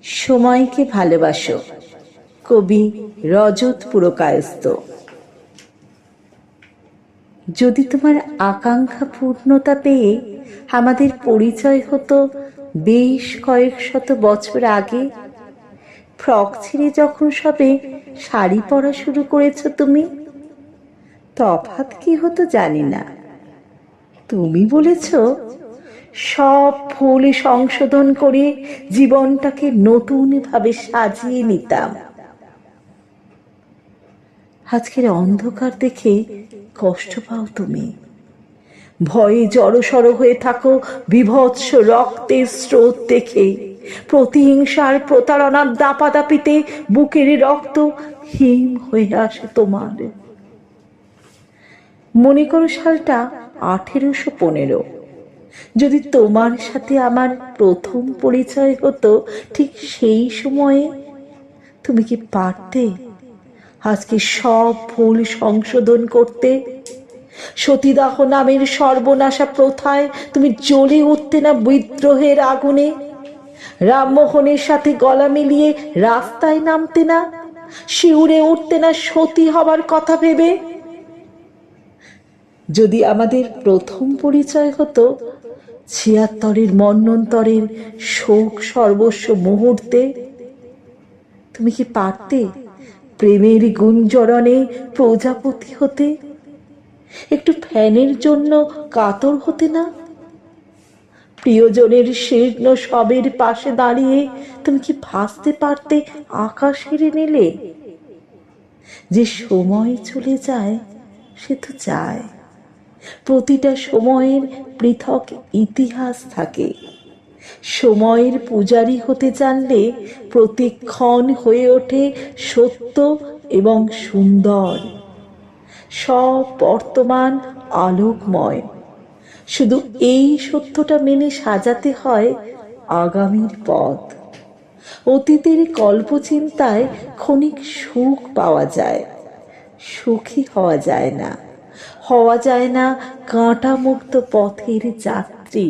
সময়কে ভালোবাসো। কবি রজত পুরকায়স্থ। যদি তোমার আকাঙ্ক্ষা পূর্ণতা পেয়ে আমাদের পরিচয় হতো বেশ কয়েক শত বছর আগে, ফ্রক ছিঁড়ে যখন সবে শাড়ি পরা শুরু করেছ তুমি, তফাৎ কি হতো জানি না। তুমি বলেছ সব ভুল সংশোধন করে জীবনটাকে নতুন ভাবে সাজিয়ে নিতাম। আজকের অন্ধকার দেখে কষ্ট পাও তুমি, ভয়ে জড়সড় হয়ে থাকো বিভৎস রক্তের স্রোত দেখে, প্রতিহিংসার প্রতারণার দাপাদাপিতে বুকের রক্ত হিম হয়ে আসে তোমার। মনে করো সালটা 1815। যদি তোমার সাথে আমার প্রথম পরিচয় হতো ঠিক সেই সময়ে, তুমি কি পারতে আজকে সব ভুল সংশোধন করতে? সতীদাহ নামের সর্বনাশা প্রথায় তুমি জ্বলে উঠতে না বিদ্রোহের আগুনে? রামমোহনের সাথে গলা মিলিয়ে রাস্তায় নামতে না? শিউরে উঠতে না সতী হবার কথা ভেবে? যদি আমাদের প্রথম পরিচয় হতো 76-এর মন্বন্তরের শোক সর্বস্ব মুহূর্তে, তুমি কি পারতে প্রেমের গুঞ্জরণে প্রজাপতি হতে? একটু ফ্যানের জন্য কাতর হতে না? প্রিয়জনের শীর্ণ শবের পাশে দাঁড়িয়ে তুমি কি ভাসতে পারতে আকাশের নীলে? যে সময় চলে যায় সে তো যায়, প্রতিটা সময়ের পৃথক ইতিহাস থাকে। সময়ের পূজারী হতে জানলে প্রতিক্ষণ হয়ে ওঠে সত্য এবং সুন্দর। সব বর্তমান আলোকময়, শুধু এই সত্যটা মেনে সাজাতে হয় আগামীর পথ। অতীতের কল্পচিন্তায় ক্ষণিক সুখ পাওয়া যায়, সুখী হওয়া যায় না। হওয়া যায় না কাঁটামুক্ত পথের যাত্রী।